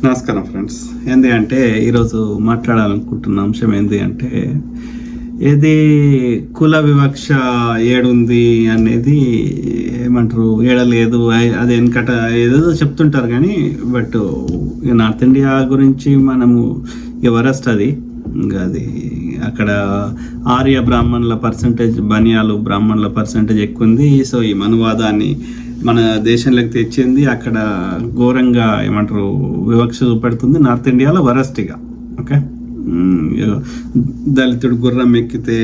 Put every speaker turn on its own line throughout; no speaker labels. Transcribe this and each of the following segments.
నమస్కారం ఫ్రెండ్స్. ఏంది అంటే ఈరోజు మాట్లాడాలనుకుంటున్న అంశం ఏంది అంటే ఏది కుల వివక్ష ఏడుంది అనేది ఏమంటారు, ఏడలేదు అది వెనకట ఏదో చెప్తుంటారు కానీ బట్ నార్త్ ఇండియా గురించి మనము ఎవరెస్ట్ అది ఇంకా అది అక్కడ ఆర్య బ్రాహ్మణుల పర్సంటేజ్, బనియాలు బ్రాహ్మణుల పర్సంటేజ్ ఎక్కువ ఉంది. సో ఈ మనువాదాన్ని మన దేశంలోకి తెచ్చింది. అక్కడ ఘోరంగా ఏమంటారు వివక్ష చూపెడుతుంది. నార్త్ ఇండియాలో వరస్ట్గా. ఓకే, దళితుడు గుర్రం ఎక్కితే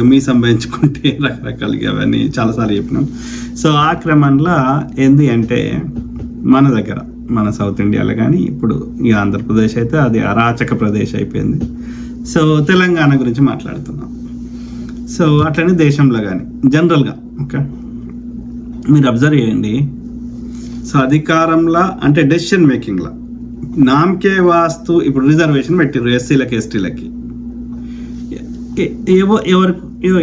మీ సంపాదించుకుంటే రకరకాలుగా అవన్నీ చాలాసార్లు చెప్పినాం. సో ఆ క్రమంలో ఏంది అంటే మన దగ్గర మన సౌత్ ఇండియాలో కానీ ఇప్పుడు ఈ ఆంధ్రప్రదేశ్ అయితే అది అరాచక ప్రదేశ్ అయిపోయింది. సో తెలంగాణ గురించి మాట్లాడుతున్నాం. సో అట్లనే దేశంలో కానీ జనరల్గా ఓకే మీరు అబ్జర్వ్ చేయండి. సో అధికారంలో అంటే డెసిషన్ మేకింగ్లో నామకే వాస్తు ఇప్పుడు రిజర్వేషన్ పెట్టారు ఎస్సీలకి ఎస్టీలకి.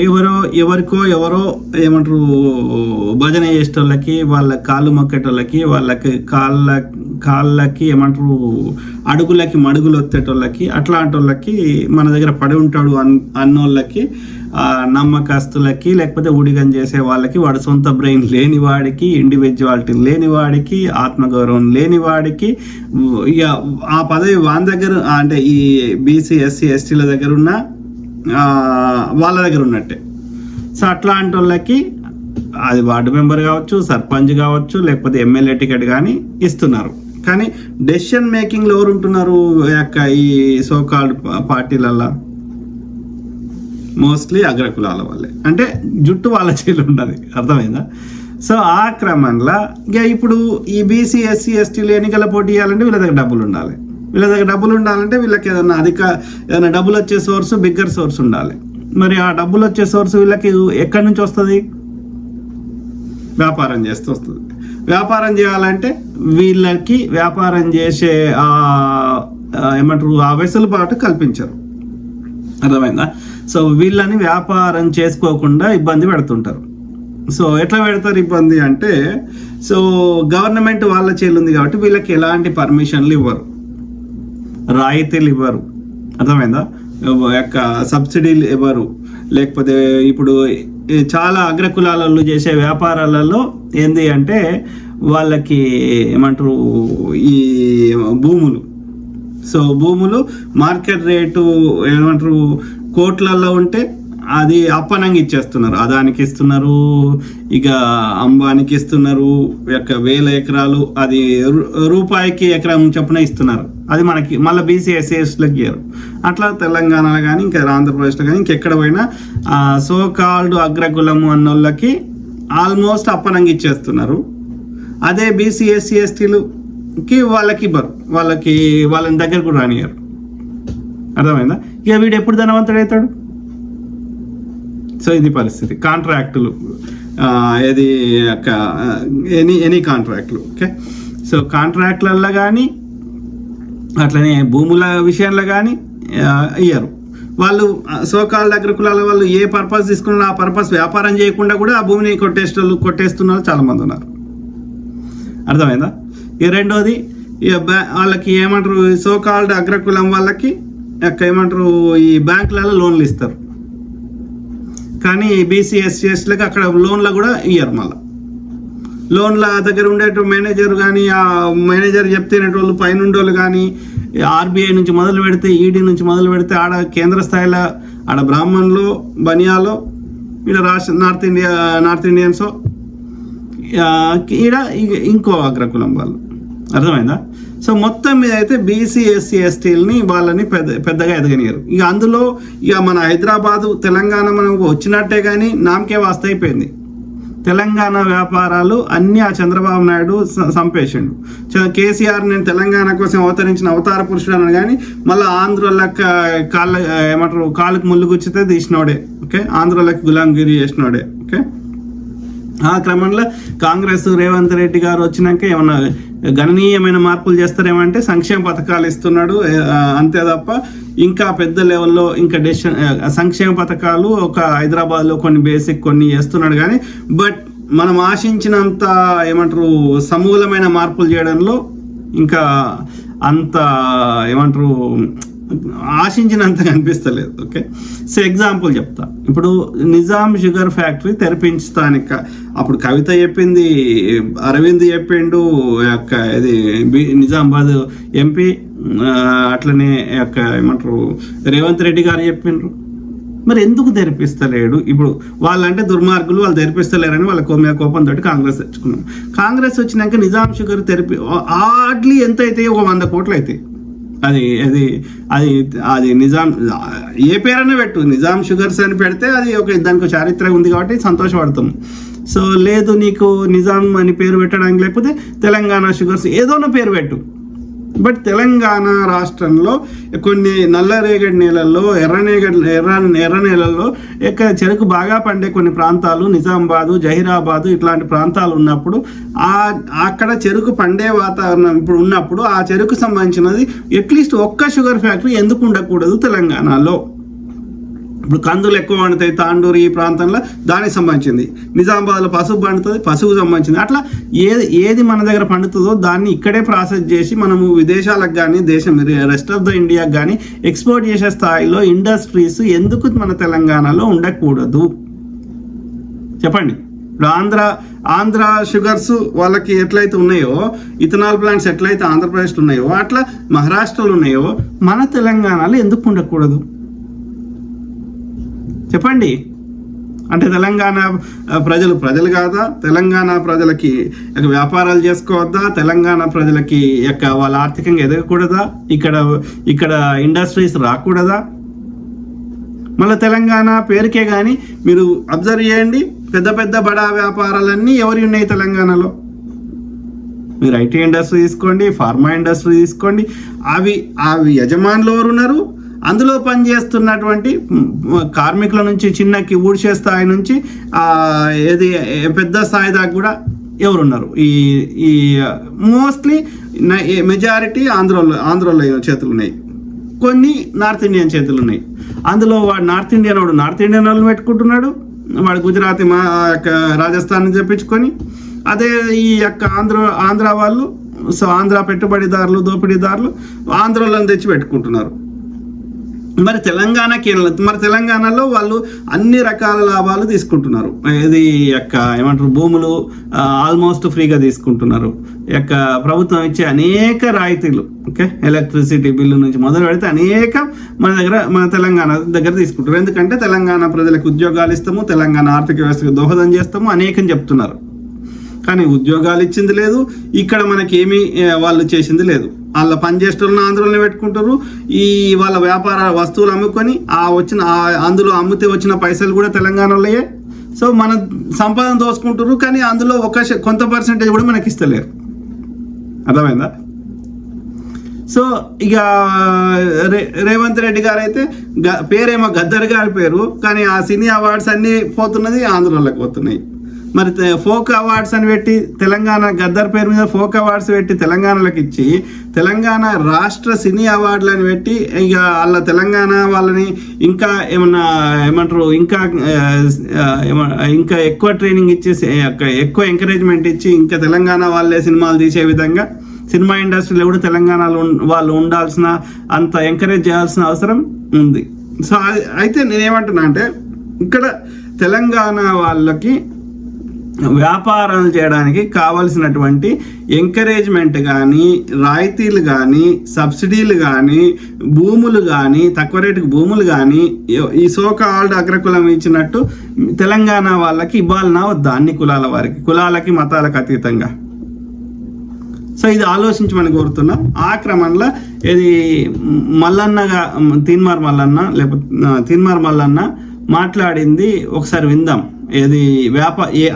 ఎవరో ఏమంటారు భజన చేసేటోళ్ళకి, వాళ్ళ కాళ్ళు మొక్కేటోళ్ళకి, వాళ్ళకి కాళ్ళకి ఏమంటారు అడుగులకి మడుగులు వచ్చేటోళ్ళకి, అట్లాంటి వాళ్ళకి మన దగ్గర పడి ఉంటాడు అన్నోళ్ళకి, నమ్మకస్తులకి, లేకపోతే ఊడిగం చేసే వాళ్ళకి, వాడు సొంత బ్రెయిన్ లేని వాడికి, ఇండివిజువాలిటీ లేని వాడికి, ఆత్మగౌరవం లేని వాడికి, ఇక ఆ పదవి వాని దగ్గర అంటే ఈ బీసీ ఎస్సీ ఎస్టీల దగ్గర ఉన్న వాళ్ళ దగ్గర ఉన్నట్టే. సో అట్లాంటి వాళ్ళకి అది వార్డు మెంబర్ కావచ్చు, సర్పంచ్ కావచ్చు, లేకపోతే ఎమ్మెల్యే టికెట్ కానీ ఇస్తున్నారు. కానీ డెసిషన్ మేకింగ్లో ఎవరు ఉంటున్నారు ఈ సోకాల్డ్ పార్టీలల్లో? మోస్ట్లీ అగ్రకులాల వాళ్ళే, అంటే జుట్టు వాళ్ళ చేతులు ఉన్నది. అర్థమైందా? సో ఆ క్రమంలో ఇక ఇప్పుడు ఈ బీసీ ఎస్సీ ఎస్టీలు ఎన్నికల పోటీ చేయాలంటే వీళ్ళ దగ్గర డబ్బులు ఉండాలి. వీళ్ళకి ఏదైనా డబ్బులు వచ్చే సోర్సు, బిగ్గర్ సోర్స్ ఉండాలి. మరి ఆ డబ్బులు వచ్చే సోర్స్ వీళ్ళకి ఎక్కడి నుంచి వస్తుంది? వ్యాపారం చేస్తూ వస్తుంది. వ్యాపారం చేయాలంటే వీళ్ళకి వ్యాపారం చేసే ఏమంటారు ఆ వెసులుబాటు కల్పించరు. అర్థమైందా? సో వీళ్ళని వ్యాపారం చేసుకోకుండా ఇబ్బంది పెడుతుంటారు. సో ఎట్లా పెడతారు ఇబ్బంది అంటే, సో గవర్నమెంట్ వాళ్ళ చేలుంది కాబట్టి వీళ్ళకి ఎలాంటి పర్మిషన్లు ఇవ్వరు, రాయితీలు ఇవ్వరు. అర్థమైందా? సబ్సిడీలు ఇవ్వరు. లేకపోతే ఇప్పుడు చాలా అగ్రకులాలలో చేసే వ్యాపారాలలో ఏంది అంటే వాళ్ళకి ఏమంటారు ఈ భూములు, సో భూములు మార్కెట్ రేటు ఏమంటారు కోట్లలో ఉంటే అది అప్పనంగా ఇచ్చేస్తున్నారు. అదానికి ఇస్తున్నారు, ఇక అంబానికి ఇస్తున్నారు. 1000 ఎకరాలు అది రూపాయికి ఎకరం చొప్పున ఇస్తున్నారు. అది మనకి మళ్ళీ బీసీ ఎస్సీఎస్లకు ఇయ్యరు. అట్లా తెలంగాణలో కానీ ఇంకా ఆంధ్రప్రదేశ్లో కానీ ఇంకెక్కడ పోయినా సో కాల్డ్ అగ్రకులము అన్నోళ్ళకి ఆల్మోస్ట్ అప్పనంగా ఇచ్చేస్తున్నారు. అదే బీసీ ఎస్సీ ఎస్టీలుకి వాళ్ళకి ఇవ్వరు, వాళ్ళని దగ్గర కూడా రానియరు. అర్థమైందా? ఇక వీడు ఎప్పుడు ధనవంతుడు అవుతాడు? సో ఇది పరిస్థితి. కాంట్రాక్టులు ఏది ఎనీ కాంట్రాక్టులు. ఓకే, సో కాంట్రాక్ట్లలో కానీ అట్లనే భూముల విషయంలో కానీ ఇయ్యరు. వాళ్ళు సోకాల్ దగ్గర కులాల వాళ్ళు ఏ పర్పస్ తీసుకున్నా ఆ పర్పస్ వ్యాపారం చేయకుండా కూడా ఆ భూమిని కొట్టేస్తున్నారు చాలామంది ఉన్నారు. అర్థమైందా? ఇక రెండోది వాళ్ళకి ఏమంటారు సోకాల్డ్ అగ్రకులం వాళ్ళకి ఏమంటారు ఈ బ్యాంకులలో లోన్లు ఇస్తారు. కానీ బీసీ ఎస్సీఎస్లకు అక్కడ లోన్లు కూడా ఇయ్యరు. మళ్ళీ లోన్ల దగ్గర ఉండేట మేనేజర్ కానీ ఆ మేనేజర్ చెప్తేనేటోళ్ళు పైనుండోళ్ళు కానీ ఆర్బీఐ నుంచి మొదలు పెడితే ఈడీ నుంచి మొదలు పెడితే ఆడ కేంద్ర స్థాయిలో ఆడ బ్రాహ్మణులు బనియాలో ఈడ రాష్ట్ర నార్త్ ఇండియన్స్ ఈడ ఇంకో అగ్రకులం వాళ్ళు. అర్థమైందా? సో మొత్తం మీద అయితే బీసీ ఎస్సీ ఎస్టీలని వాళ్ళని పెద్దగా ఎదగనియరు. ఇక అందులో ఇక మన హైదరాబాదు తెలంగాణ మనకు వచ్చినట్టే కానీ నామకే వాస్త అయిపోయింది. తెలంగాణ వ్యాపారాలు అన్నీ ఆ చంద్రబాబు నాయుడు సంపేసిండు. కేసీఆర్ నేను తెలంగాణ కోసం అవతరించిన అవతార పురుషుడు అన్నాడు కానీ మళ్ళీ ఆంధ్రోళ్ళకి కాళ్ళకు ముళ్ళు గుచ్చితే తీసినోడే. ఓకే, ఆంధ్రోళ్ళకి గులాంగిరి చేసినోడే. ఓకే, ఆ క్రమంలో కాంగ్రెస్ రేవంత్ రెడ్డి గారు వచ్చినాక ఏమన్నా గణనీయమైన మార్పులు చేస్తారేమంటే సంక్షేమ పథకాలు ఇస్తున్నాడు అంతే తప్ప ఇంకా పెద్ద లెవెల్లో ఇంకా సంక్షేమ పథకాలు ఒక హైదరాబాద్లో కొన్ని బేసిక్ కొన్ని చేస్తున్నాడు కానీ బట్ మనం ఆశించినంత ఏమంటారు సమూలమైన మార్పులు చేయడంలో ఇంకా అంత ఏమంటారు ఆశించినంత కనిపిస్తలేదు. ఓకే, సో ఎగ్జాంపుల్ చెప్తా. ఇప్పుడు నిజాం షుగర్ ఫ్యాక్టరీ తెరిపించడానికి అప్పుడు కవిత చెప్పింది, అరవింద్ చెప్పిండు, ఇది నిజామాబాద్ ఎంపీ, అట్లనే ఏమంటారు రేవంత్ రెడ్డి గారు చెప్పిండ్రు. మరి ఎందుకు తెరిపిస్తలేడు? ఇప్పుడు వాళ్ళంటే దుర్మార్గులు, వాళ్ళు తెరిపిస్తలేరని వాళ్ళ మీద కోపంతో కాంగ్రెస్ తెచ్చుకున్నాం. కాంగ్రెస్ వచ్చినాక నిజాం షుగర్ హార్డ్లీ ఎంత అయితే 100 కోట్లు అవుతాయి. అది అది అది అది నిజాం ఏ పేరైనా పెట్టు, నిజాం షుగర్స్ అని పెడితే అది దానికి చారిత్ర ఉంది కాబట్టి సంతోషపడతాం. సో లేదు, నీకు నిజాం అని పేరు పెట్టడానికి లేకపోతే తెలంగాణ షుగర్స్ ఏదోనో పేరు పెట్టు. బట్ తెలంగాణ రాష్ట్రంలో కొన్ని నల్లరేగడి నేలల్లో, ఎర్ర నేలల్లో చెరుకు బాగా పండే కొన్ని ప్రాంతాలు, నిజామాబాదు, జహీరాబాదు ఇట్లాంటి ప్రాంతాలు ఉన్నప్పుడు అక్కడ చెరుకు పండే వాతావరణం ఇప్పుడు ఉన్నప్పుడు ఆ చెరుకు సంబంధించినది అట్లీస్ట్ ఒక్క షుగర్ ఫ్యాక్టరీ ఎందుకు ఉండకూడదు తెలంగాణలో? ఇప్పుడు కందులు ఎక్కువ పండుతాయి తాండూరు ఈ ప్రాంతంలో, దానికి సంబంధించింది. నిజామాబాద్లో పసుపు పండుతుంది, పసుపు సంబంధించింది. అట్లా ఏది మన దగ్గర పండుతుందో దాన్ని ఇక్కడే ప్రాసెస్ చేసి మనము విదేశాలకు కానీ రెస్ట్ ఆఫ్ ద ఇండియాకి కానీ ఎక్స్పోర్ట్ చేసే స్థాయిలో ఇండస్ట్రీస్ ఎందుకు మన తెలంగాణలో ఉండకూడదు చెప్పండి. ఇప్పుడు ఆంధ్ర షుగర్స్ వాళ్ళకి ఎట్లయితే ఉన్నాయో, ఇథనాల్ ప్లాంట్స్ ఎట్లయితే ఆంధ్రప్రదేశ్లో ఉన్నాయో, అట్లా మహారాష్ట్రలో ఉన్నాయో మన తెలంగాణలో ఎందుకు ఉండకూడదు చెప్పండి. అంటే తెలంగాణ ప్రజలు కాదా? తెలంగాణ ప్రజలకి వ్యాపారాలు చేసుకోవద్దా? తెలంగాణ ప్రజలకి వాళ్ళ ఆర్థికంగా ఎదగకూడదా? ఇక్కడ ఇండస్ట్రీస్ రాకూడదా? మళ్ళీ తెలంగాణ పేరుకే కానీ మీరు అబ్జర్వ్ చేయండి, పెద్ద బడా వ్యాపారాలన్నీ ఎవరి ఉన్నాయి తెలంగాణలో? మీరు ఐటీ ఇండస్ట్రీ తీసుకోండి, ఫార్మా ఇండస్ట్రీ తీసుకోండి, అవి యజమానులు ఎవరు ఉన్నారు? అందులో పనిచేస్తున్నటువంటి కార్మికుల నుంచి చిన్నకి ఊడ్చే స్థాయి నుంచి పెద్ద స్థాయి దాకా కూడా ఎవరున్నారు? ఈ మోస్ట్లీ మెజారిటీ ఆంధ్రలో చేతులు ఉన్నాయి, కొన్ని నార్త్ ఇండియన్ చేతులు ఉన్నాయి. అందులో వాడు నార్త్ ఇండియన్ వాళ్ళు పెట్టుకుంటున్నాడు, వాడు గుజరాతీ రాజస్థాన్ నుంచి తెప్పించుకొని, అదే ఈ ఆంధ్ర వాళ్ళు, సో ఆంధ్ర పెట్టుబడిదారులు, దోపిడీదారులు ఆంధ్రలో తెచ్చి పెట్టుకుంటున్నారు. మరి తెలంగాణలో వాళ్ళు అన్ని రకాల లాభాలు తీసుకుంటున్నారు. ఇది ఏమంటారు ఏమంటారు ఆల్మోస్ట్ ఫ్రీగా తీసుకుంటున్నారు. ప్రభుత్వం ఇచ్చే అనేక రాయితీలు, ఓకే, ఎలక్ట్రిసిటీ బిల్లు నుంచి మొదలు పెడితే అనేక మన తెలంగాణ దగ్గర తీసుకుంటారు. ఎందుకంటే తెలంగాణ ప్రజలకు ఉద్యోగాలు ఇస్తాము, తెలంగాణ ఆర్థిక వ్యవస్థకు దోహదం చేస్తాము అనేకం చెప్తున్నారు. కానీ ఉద్యోగాలు ఇచ్చింది లేదు, ఇక్కడ మనకి ఏమీ వాళ్ళు చేసింది లేదు. వాళ్ళ పనిచేస్తున్న ఆంధ్రలో పెట్టుకుంటారు, వాళ్ళ వ్యాపార వస్తువులు అమ్ముకొని అందులో అమ్మితే వచ్చిన పైసలు కూడా తెలంగాణలోయే. సో మన సంపాదన దోసుకుంటారు, కానీ అందులో కొంత పర్సెంటేజ్ కూడా మనకి ఇస్తలేరు. అర్థమైందా? సో ఇక రేవంత్ రెడ్డి గారు అయితే పేరేమో గద్దర్ గారి పేరు, కానీ ఆ సినీ అవార్డ్స్ అన్నీ పోతున్నది ఆంధ్రలోకి పోతున్నాయి. మరి ఫోక్ అవార్డ్స్ అని పెట్టి తెలంగాణ గద్దర్ పేరు మీద ఫోక్ అవార్డ్స్ పెట్టి తెలంగాణలోకి ఇచ్చి, తెలంగాణ రాష్ట్ర సినీ అవార్డులు అని పెట్టి ఇక వాళ్ళ తెలంగాణ వాళ్ళని ఇంకా ఏమంటారు ఇంకా ఎక్కువ ట్రైనింగ్ ఇచ్చేసి ఎక్కువ ఎంకరేజ్మెంట్ ఇచ్చి ఇంకా తెలంగాణ వాళ్ళే సినిమాలు తీసే విధంగా సినిమా ఇండస్ట్రీలో కూడా తెలంగాణలో వాళ్ళు ఉండాల్సిన అంత ఎంకరేజ్ చేయాల్సిన అవసరం ఉంది. సో అయితే నేనేమంటున్నా అంటే, ఇక్కడ తెలంగాణ వాళ్ళకి వ్యాపారాలు చేయడానికి కావలసినటువంటి ఎంకరేజ్మెంట్ కానీ, రాయితీలు కానీ, సబ్సిడీలు కానీ, భూములు కానీ, తక్కువ రేటుకు భూములు కానీ ఈ సోకాల్డ్ అగ్రకులం ఇచ్చినట్టు తెలంగాణ వాళ్ళకి ఇవ్వాలన్నా వద్దా? అన్ని కులాల వారికి, కులాలకి మతాలకు అతీతంగా. సో ఇది ఆలోచించమని కోరుతున్నా. ఆ క్రమంలో ఇది తీన్మార్ మల్లన్న మాట్లాడింది ఒకసారి విందాం. ఏది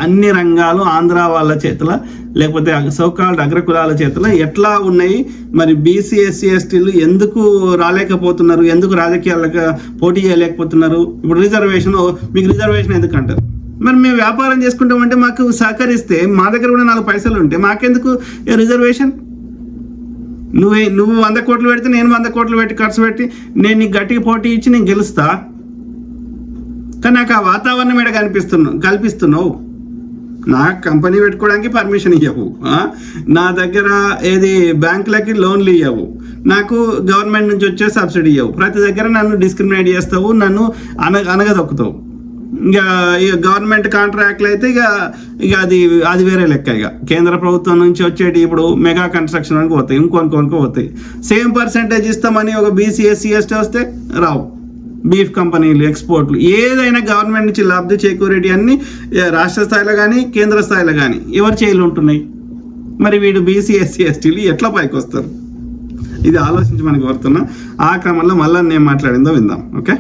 అన్ని రంగాలు ఆంధ్ర వాళ్ళ చేతుల లేకపోతే సోకాల్డ్ అగ్రకులాల చేతుల ఎట్లా ఉన్నాయి, మరి బీసీ ఎస్సీ ఎస్టీలు ఎందుకు రాలేకపోతున్నారు, ఎందుకు రాజకీయాలకు పోటీ చేయలేకపోతున్నారు? ఇప్పుడు మీకు రిజర్వేషన్ ఎందుకు అంటారు? మరి మేము వ్యాపారం చేసుకుంటామంటే మాకు సహకరిస్తే, మా దగ్గర కూడా 4 పైసలు ఉంటే మాకెందుకు రిజర్వేషన్? నువ్వు 100 కోట్లు పెడితే నేను 100 కోట్లు పెట్టి ఖర్చు పెట్టి నేను నీకు గట్టిగా పోటీ ఇచ్చి నేను గెలుస్తా, కానీ నాకు ఆ వాతావరణం కల్పిస్తున్నావు. నాకు కంపెనీ పెట్టుకోవడానికి పర్మిషన్ ఇవ్వవు, నా దగ్గర ఏది బ్యాంకులకి లోన్లు ఇవ్వవు, నాకు గవర్నమెంట్ నుంచి వచ్చే సబ్సిడీ ఇవ్వవు, ప్రతి దగ్గర నన్ను డిస్క్రిమినేట్ చేస్తావు, నన్ను అనగదొక్కుతావు. ఇక గవర్నమెంట్ కాంట్రాక్ట్లు అయితే ఇక అది వేరే లెక్క. ఇక కేంద్ర ప్రభుత్వం నుంచి వచ్చేటి ఇప్పుడు మెగా కన్స్ట్రక్షన్ అని పోతాయి, ఇంకొనుకో పోతాయి. సేమ్ పర్సెంటేజ్ ఇస్తామని ఒక బీసీ ఎస్సీ ఎస్టీ వస్తే రావు. బీఫ్ కంపెనీలు, ఎక్స్పోర్ట్లు, ఏదైనా గవర్నమెంట్ నుంచి లబ్ధి చేకూరేటి అన్ని రాష్ట్ర స్థాయిలో కానీ కేంద్ర స్థాయిలో కానీ ఎవరి చేయిలు ఉంటున్నాయి. మరి వీడు బీసీ ఎస్సీ ఎస్టీలు ఎట్లా పైకి వస్తారు? ఇది ఆలోచించి మనకి కోరుతున్నా. ఆ క్రమంలో మళ్ళీ నేను మాట్లాడిందో విందాం. ఓకే,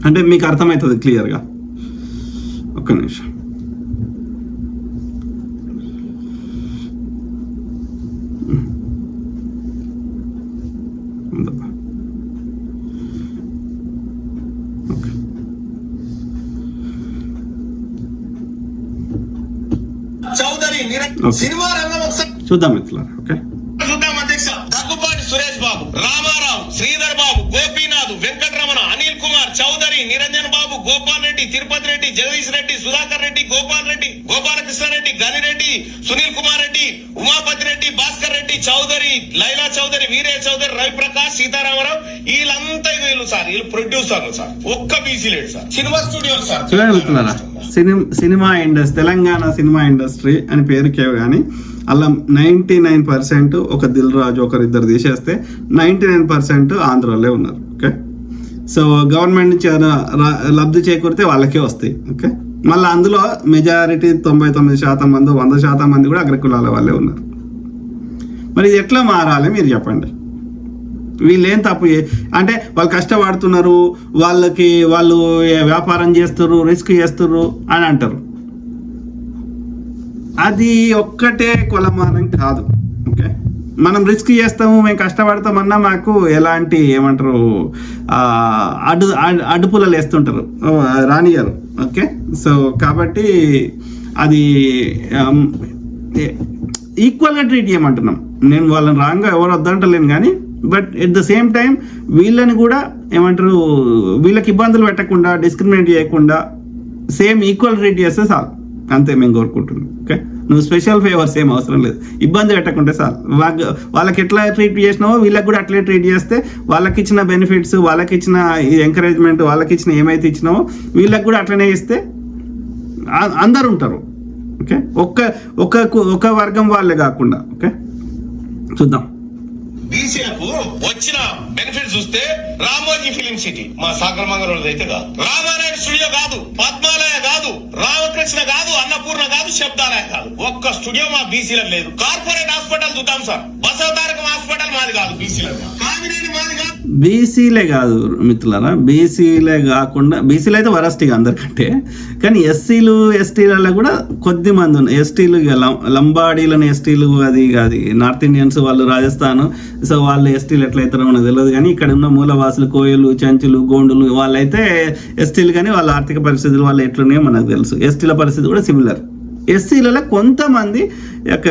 అంటే మీకు అర్థమవుతుంది క్లియర్గా. ఒక్క నిమిషం.
సినిమా రంగం ఒకసారి
చూద్దాం మిత్రులారా. ఓకే,
చూద్దాం. అధ్యక్ష దగ్గుపాటి సురేష్ బాబు, రామారావు, శ్రీధర్ బాబు, గోపీనాథ్, వెంకటరమణ, అనిల్ కుమార్, చౌదరి, నిరంజన్ బాబు, గోపాల్ రెడ్డి, తిరుపతి రెడ్డి, జగదీష్ రెడ్డి, సుధాకర్ రెడ్డి, గోపాల్ రెడ్డి, గోపాలకృష్ణారెడ్డి, గనిరెడ్డి, సునీల్ కుమార్ రెడ్డి, ఉమాపతి రెడ్డి, భాస్కర్ రెడ్డి, చౌదరి, లైలా చౌదరి, వీరే చౌదరి, రవిప్రకాష్, సీతారామరావు, వీళ్ళంతా వీళ్ళు సార్, వీళ్ళు ప్రొడ్యూసర్లు సార్. ఒక్క బీసీ లేడు sir. Cinema studio sir.
Cinema industry, Telangana cinema industry అని పేరుకే కానీ అలా 99% ఒక దిల్ రాజు ఒకరిద్దరు తీసేస్తే 99% ఆంధ్రాలో ఉన్నారు. ఓకే, సో గవర్నమెంట్ నుంచి లబ్ధి చేకూరితే వాళ్ళకే వస్తాయి. ఓకే, మళ్ళీ అందులో మెజారిటీ 99% మంది, 100% మంది కూడా అగ్రకులాల వాళ్ళే ఉన్నారు. మరి ఇది ఎట్లా మారాలి మీరు చెప్పండి? వీళ్ళు ఏం తప్పు అంటే వాళ్ళు కష్టపడుతున్నారు, వాళ్ళు వ్యాపారం చేస్తున్నారు, రిస్క్ చేస్తున్నారు అని అంటారు. అది ఒక్కటే కొలమానం కాదు. ఓకే, మనం రిస్క్ చేస్తాము, మేము కష్టపడతామన్నా మాకు ఎలాంటి ఏమంటారు అడ్డుపుల్లలు వేస్తుంటారు, రానియరు. ఓకే, సో కాబట్టి అది ఈక్వల్గా ట్రీట్ చేయమంటున్నాం. నేను వాళ్ళని రాంగ్గా ఎవరు వద్దంటలేను కానీ, but at the same time వీళ్ళని కూడా ఏమంటారు, వీళ్ళకి ఇబ్బందులు పెట్టకుండా, డిస్క్రిమినేట్ చేయకుండా సేమ్ ఈక్వల్ ట్రీట్ చేస్తే చాలు, అంతే మేము కోరుకుంటున్నాం. ఓకే, నువ్వు స్పెషల్ ఫేవర్స్ ఏం అవసరం లేదు, ఇబ్బంది పెట్టకుంటే చాలు. వాళ్ళకి ఎట్లా ట్రీట్ చేసినావో వీళ్ళకి కూడా అట్లే ట్రీట్ చేస్తే, వాళ్ళకి ఇచ్చిన బెనిఫిట్స్, వాళ్ళకి ఇచ్చిన ఎంకరేజ్మెంట్, వాళ్ళకి ఇచ్చిన ఏమైతే ఇచ్చినావో వీళ్ళకి కూడా అట్లనే ఇస్తే అందరు ఉంటారు. ఓకే, ఒక్క వర్గం వాళ్ళే కాకుండా. ఓకే, చూద్దాం.
బీసీలకు వచ్చిన బెనిఫిట్ చూస్తే రామోజీ ఫిలిం సిటీ మా సాగర్ మంగళూరు అయితే కాదు, రామారాయణ స్టూడియో కాదు, పద్మాలయ కాదు, రామకృష్ణ కాదు, అన్నపూర్ణ కాదు, శబ్దాలయ కాదు, ఒక్క స్టూడియో మా బీసీలకు లేదు. కార్పొరేట్ హాస్పిటల్ చూద్దాం సార్, బసవతారకం హాస్పిటల్ మాది కాదు, బీసీలకు కామినేని మాది కాదు.
బీసీలే కాదు మిత్రులారా, బీసీలే కాకుండా, బీసీలు అయితే వరస్ట్గా అందరికంటే, కానీ ఎస్సీలు ఎస్టీలలో కూడా కొద్ది మంది ఉన్నారు. ఎస్టీలు లంబాడీలను ఎస్టీలు, అది నార్త్ ఇండియన్స్ వాళ్ళు రాజస్థాన్, సో వాళ్ళు ఎస్టీలు ఎట్లయితారో మనకు తెలియదు. కానీ ఇక్కడ ఉన్న మూలవాసులు, కోయలు, చెంచులు, గోండులు వాళ్ళైతే ఎస్టీలు, కానీ వాళ్ళ ఆర్థిక పరిస్థితులు వాళ్ళు ఎట్లున్నాయో మనకు తెలుసు. ఎస్టీల పరిస్థితి కూడా సిమిలర్. ఎస్సీలలో కొంతమంది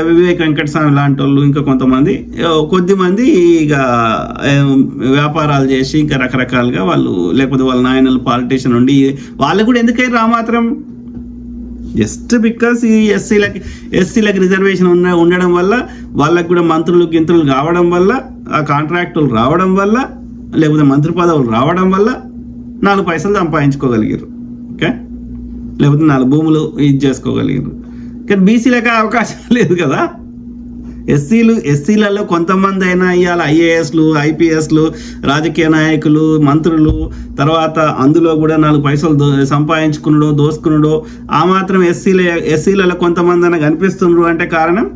వివేక్ వెంకటస్వామి లాంటి వాళ్ళు, ఇంకా కొంతమంది కొద్దిమంది ఇక వ్యాపారాలు చేసి ఇంకా రకరకాలుగా వాళ్ళు, లేకపోతే వాళ్ళ నాయనలు పాలిటీషియన్ ఉండి వాళ్ళు కూడా ఎందుకైనా రామాత్రం జస్ట్ బికాస్ ఈ ఎస్సీలకి రిజర్వేషన్ ఉండడం వల్ల, వాళ్ళకి కూడా మంత్రులు గింత్రులు కావడం వల్ల, ఆ కాంట్రాక్టులు రావడం వల్ల, లేకపోతే మంత్రి పదవులు రావడం వల్ల 4 పైసలు సంపాదించుకోగలిగారు. ఓకే, లేకపోతే 4 భూములు ఇది చేసుకోగలిగారు. కానీ బీసీలకు అవకాశం లేదు కదా. ఎస్సీలలో కొంతమంది అయినా ఇవాళ ఐఏఎస్లు, ఐపీఎస్లు, రాజకీయ నాయకులు, మంత్రులు, తర్వాత అందులో కూడా 4 పైసలు సంపాదించుకున్నాడో, దోసుకున్నాడో, ఆ మాత్రం ఎస్సీలలో కొంతమంది అయినా కనిపిస్తున్నారు అంటే కారణం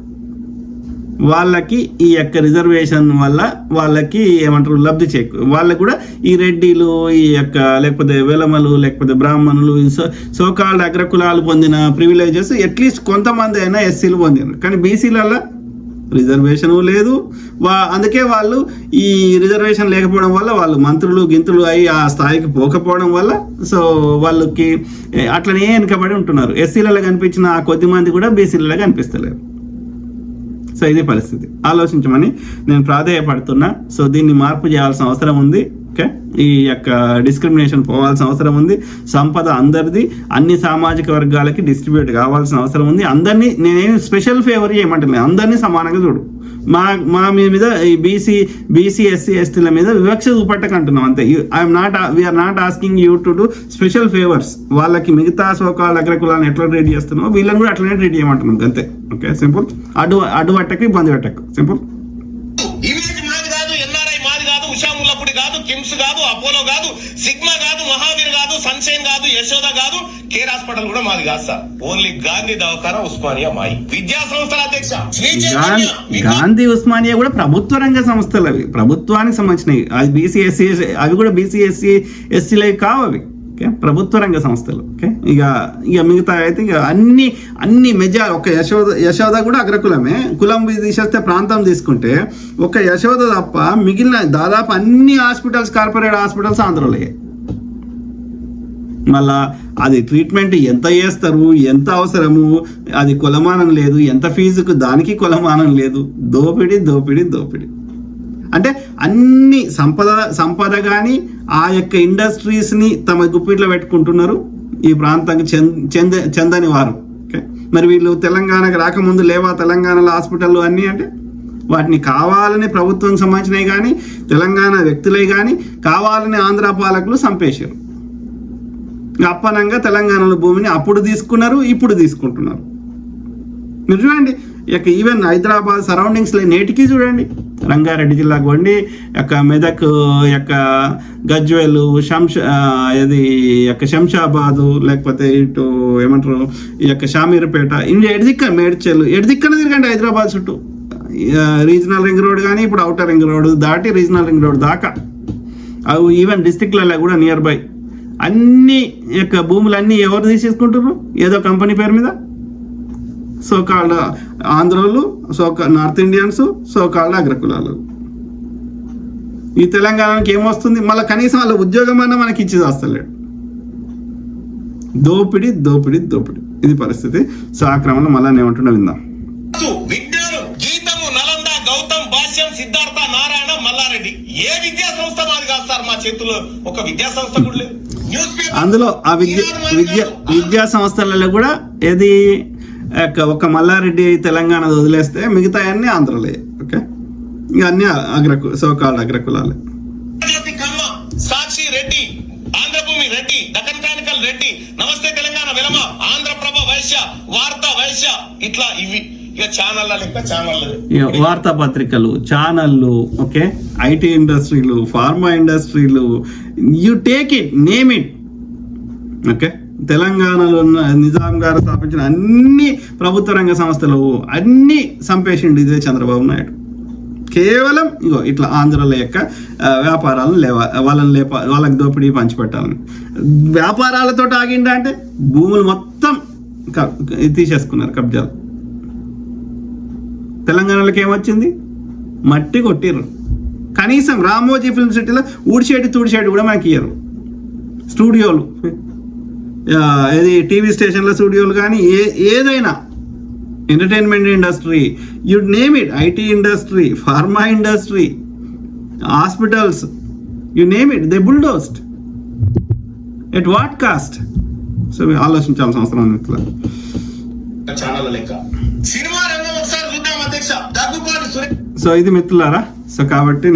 వాళ్ళకి ఈ యొక్క రిజర్వేషన్ వల్ల వాళ్ళకి ఏమంటారు లబ్ధి చేకూరు. వాళ్ళకు కూడా ఈ రెడ్డిలు, ఈ యొక్క లేకపోతే వెలమలు, లేకపోతే బ్రాహ్మణులు, సోకాల్డ్ అగ్రకులాలు పొందిన ప్రివిలేజెస్ అట్లీస్ట్ కొంతమంది అయినా ఎస్సీలు పొందినారు. కానీ బీసీలలో రిజర్వేషన్ లేదు. అందుకే వాళ్ళు ఈ రిజర్వేషన్ లేకపోవడం వల్ల వాళ్ళు మంత్రులు గింత్రులు అయ్యి ఆ స్థాయికి పోకపోవడం వల్ల సో వాళ్ళకి అట్లనే వెనుకబడి ఉంటున్నారు. ఎస్సీలలో కనిపించిన ఆ కొద్ది మంది కూడా బీసీలలో కనిపిస్తలేరు. సో ఇది పరిస్థితి. ఆలోచించమని నేను ప్రాధేయపడుతున్నా. సో దీన్ని మార్పు చేయాల్సిన అవసరం ఉంది. ఓకే, ఈ యొక్క డిస్క్రిమినేషన్ పోవాల్సిన అవసరం ఉంది. సంపద అందరిది, అన్ని సామాజిక వర్గాలకి డిస్ట్రిబ్యూట్ కావాల్సిన అవసరం ఉంది. అందరినీ నేనేం స్పెషల్ ఫేవర్ చేయమంటున్నాను, అందరినీ సమానంగా చూడు. మా మీద ఈ బీసీ ఎస్సీ ఎస్టీల మీద వివక్ష చూపట్టకంటున్నాం అంతే. We're not asking you to do special favours. వాళ్ళకి మిగతా సోకాల్ అగ్రకులాన్ని ఎట్లా ట్రీట్ చేస్తున్నామో వీళ్ళని కూడా అట్లనే ట్రీట్ చేయమంటున్నాం అంతే. Okay, simple. అడ్డు పట్టకు, ఇబ్బంది పెట్టకు, సింపుల్.
ఇమేజ్ మాది కాదు, ఎన్ఆర్ఐ మాది కాదు, ఉషా ముల్లపుడి కాదు, కిమ్స్ కాదు, అపోలో కాదు, సిగ్మా కాదు, మహావీర్ కాదు, సన్షైన్ కాదు, యశోద కాదు, కేర్ హాస్పిటల్ కూడా మాది కాదు సార్. ఓన్లీ గాంధీ దవాఖానా, ఉస్మానియా మాయి. విద్యా సంస్థల అధ్యక్ష శ్రీ చైతన్య
గాంధీ ఉస్మానియా కూడా ప్రభుత్వ రంగ సంస్థలు, అవి ప్రభుత్వానికి సంబంధించినవి. అది బీసీ ఎస్సీ, అవి కూడా బీసీ ఎస్సీ ఎస్టీలవి కావు అవి. ఓకే, ప్రభుత్వ రంగ సంస్థలు. ఓకే, ఇక మిగతా అయితే ఇక అన్ని ఒక యశోద కూడా అగ్రకులమే. కులం తీసేస్తే ప్రాంతం తీసుకుంటే ఒక యశోద తప్ప మిగిలిన దాదాపు అన్ని హాస్పిటల్స్, కార్పొరేట్ హాస్పిటల్స్ ఆంధ్రలో. మళ్ళా అది ట్రీట్మెంట్ ఎంత చేస్తారు, ఎంత అవసరము, అది కొలమానం లేదు. ఎంత ఫీజుకు దానికి కొలమానం లేదు. దోపిడి దోపిడి దోపిడి. అంటే అన్ని సంపద కానీ ఆ యొక్క ఇండస్ట్రీస్ని తమ గుప్పిట్లో పెట్టుకుంటున్నారు ఈ ప్రాంతానికి చెందని వారు. ఓకే, మరి వీళ్ళు తెలంగాణకు రాకముందు లేవా తెలంగాణలో హాస్పిటల్ అన్నీ అంటే వాటిని కావాలని ప్రభుత్వం సంబంధించినవి కానీ తెలంగాణ వ్యక్తులే కానీ కావాలని ఆంధ్ర పాలకులు చంపేశారు. అప్పనంగా తెలంగాణలో భూమిని అప్పుడు తీసుకున్నారు, ఇప్పుడు తీసుకుంటున్నారు. మీరు చూడండి, ఇక ఈవెన్ హైదరాబాద్ సరౌండింగ్స్లో నేటికి చూడండి, రంగారెడ్డి జిల్లాకు వండి యొక్క మెదక్ యొక్క గజ్వేలు శంషాబాదు, లేకపోతే ఇటు ఏమంటారు ఈ యొక్క షామీర్పేట, ఇండియా ఎడిదిక్క మేడ్చల్ ఎడిదిక్కన తిరగండి హైదరాబాద్ చుట్టూ. రీజనల్ రింగ్ రోడ్ కానీ ఇప్పుడు అవుటర్ రింగ్ రోడ్ దాటి రీజనల్ రింగ్ రోడ్ దాకా, అవి ఈవెన్ డిస్టిక్లలో కూడా నియర్ బై అన్ని యొక్క భూములన్నీ ఎవరు తీసేసుకుంటారు ఏదో కంపెనీ పేరు మీద. సోకాల్డ్ ఆంధ్రోలు, నార్త్ ఇండియన్స్, సోకాల్డ్ అగ్రకులాలు. ఈ తెలంగాణకి ఏమొస్తుంది? మళ్ళీ కనీసం వాళ్ళ ఉద్యోగం అన్నా మనకి ఇచ్చి చేస్తలేడు. దోపిడి దోపిడి దోపిడి, ఇది పరిస్థితి. సో ఆ క్రమంలో మళ్ళీ ఏమంటున్నా విందాం.
విజ్ఞానం, గీతము, నలంద, గౌతమ్, భాష్యం, సిద్ధార్థ, నారాయణ, మల్లారెడ్డి. ఏ విద్యా సంస్థ మాది కాదు సార్. మా చేతుల్లో ఒక విద్యా సంస్థ కూడా లేదు.
అందులో ఆ విద్యా సంస్థలలో కూడా ఏది ఒక మల్లారెడ్డి తెలంగాణ వదిలేస్తే మిగతా అన్ని ఆంధ్రలే. ఓకే, ఇక అన్ని సోకాల్డ్ అగ్రకులాలే.
సాక్షి రెడ్డి, ఆంధ్రభూమి రెడ్డి, దక్కన్ క్రానికల్ రెడ్డి, నమస్తే తెలంగాణ వెలమ, ఆంధ్రప్రభ వైశ్య, వార్త వైశ్య, ఇట్లా ఇవి ఇక ఛానళ్ళ లెక్క ఛానళ్ళు,
వార్తాపత్రికలు, ఛానళ్ళు. ఓకే, ఐటీ ఇండస్ట్రీలు, ఫార్మా ఇండస్ట్రీలు, you take it, name it. Okay, తెలంగాణలో నిజాం గారు స్థాపించిన అన్ని ప్రభుత్వ రంగ సంస్థలు అన్ని చంపేసిండు ఇదే చంద్రబాబు నాయుడు. కేవలం ఇగో ఇట్లా ఆంధ్రుల యొక్క వ్యాపారాలను వాళ్ళకి దోపిడీ పంచిపెట్టాలని. వ్యాపారాలతో ఆగిండా అంటే భూములు మొత్తం తీసేసుకున్నారు కబ్జాలు. తెలంగాణలోకి ఏమొచ్చింది? మట్టి కొట్టిర్రు. కనీసం రామోజీ ఫిల్మ్ సిటీలో ఊడిషేటి తుడిషేటి కూడా మనకి ఇయ్యరు. స్టూడియోలు, ఏది టీవీ స్టేషన్ల స్టూడియోలు కానీ ఏదైనా entertainment industry, you name it, IT industry, pharma industry, hospitals, you name it, they bulldozed. At what cost? So ఆలోచించాల్సిన అవసరం ఉంది.
ఛానళ్ళ లెక్క సినిమా రంగం ఒకసారి చూద్దాం అధ్యక్ష. దగ్గుపాటి సురేష్.
సో ఇది మిత్రులారా. సో కాబట్టి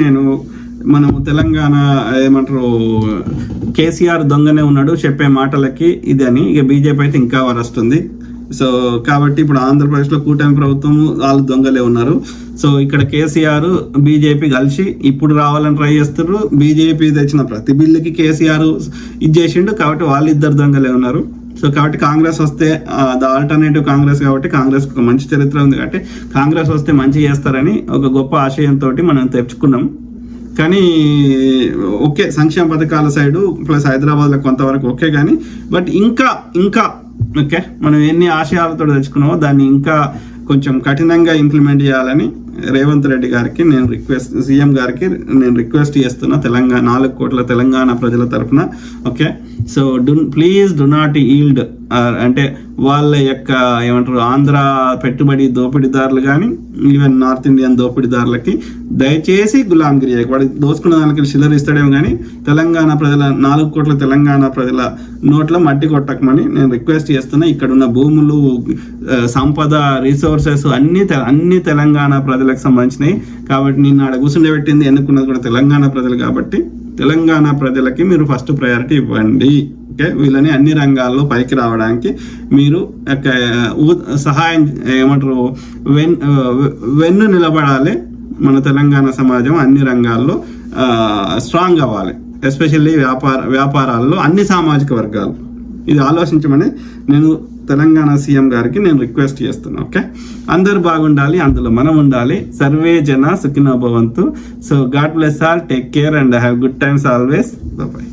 మనము తెలంగాణ ఏమంటారు కేసీఆర్ దొంగనే ఉన్నాడు చెప్పే మాటలకి ఇది అని. ఇక బీజేపీ అయితే ఇంకా వరస్తుంది. సో కాబట్టి ఇప్పుడు ఆంధ్రప్రదేశ్లో కూటమి ప్రభుత్వం వాళ్ళు దొంగలే ఉన్నారు. సో ఇక్కడ కేసీఆర్ బీజేపీ కలిసి ఇప్పుడు రావాలని ట్రై చేస్తారు. బీజేపీ తెచ్చిన ప్రతి బిల్లుకి కేసీఆర్ ఇది చేసిండు కాబట్టి వాళ్ళిద్దరు దొంగలే ఉన్నారు. సో కాబట్టి కాంగ్రెస్ వస్తే ద ఆల్టర్నేటివ్ కాంగ్రెస్ కాబట్టి కాంగ్రెస్ ఒక మంచి చరిత్ర ఉంది కాబట్టి కాంగ్రెస్ వస్తే మంచి చేస్తారని ఒక గొప్ప ఆశయంతో మనం తెచ్చుకున్నాం. కానీ ఓకే, సంక్షేమ పథకాల సైడు ప్లస్ హైదరాబాద్లో కొంతవరకు ఓకే, కానీ బట్ ఇంకా ఓకే మనం ఎన్ని ఆశయాలతో తెచ్చుకున్నామో దాన్ని ఇంకా కొంచెం కఠినంగా ఇంప్లిమెంట్ చేయాలని రేవంత్ రెడ్డి గారికి సీఎం గారికి నేను రిక్వెస్ట్ చేస్తున్నా, 4 కోట్ల తెలంగాణ ప్రజల తరఫున. Okay, so please do not yield అంటే వాళ్ళ యొక్క ఏమంటారు ఆంధ్ర పెట్టుబడి దోపిడీదారులు కానీ ఈవెన్ నార్త్ ఇండియన్ దోపిడీదారులకి దయచేసి గులాంగిరి వాడు దోసుకున్న దానికి చిల్లర ఇస్తాడేమో కానీ తెలంగాణ ప్రజల 4 కోట్ల తెలంగాణ ప్రజల నోట్లో మట్టి కొట్టకమని నేను రిక్వెస్ట్ చేస్తున్నా. ఇక్కడ ఉన్న భూములు, సంపద, రిసోర్సెస్ అన్ని తెలంగాణ ప్రజలకు సంబంధించినవి. కాబట్టి నిన్న ఆడ కూర్చుండబెట్టింది ఎన్నుకున్నది కూడా తెలంగాణ ప్రజలు. కాబట్టి తెలంగాణ ప్రజలకి మీరు ఫస్ట్ ప్రయారిటీ ఇవ్వండి. ఓకే, వీళ్ళని అన్ని రంగాల్లో పైకి రావడానికి మీరు సహాయం ఏమంటారు వెన్ను నిలబడాలి. మన తెలంగాణ సమాజం అన్ని రంగాల్లో స్ట్రాంగ్ అవ్వాలి. ఎస్పెషల్లీ వ్యాపారాల్లో అన్ని సామాజిక వర్గాలు ఇది ఆలోచించమని నేను తెలంగాణ సీఎం గారికి నేను రిక్వెస్ట్ చేస్తున్నాను. ఓకే, అందరు బాగుండాలి, అందులో మనం ఉండాలి. సర్వే జన సుఖినో భవంతు. So God bless all, take care and have good times always. By.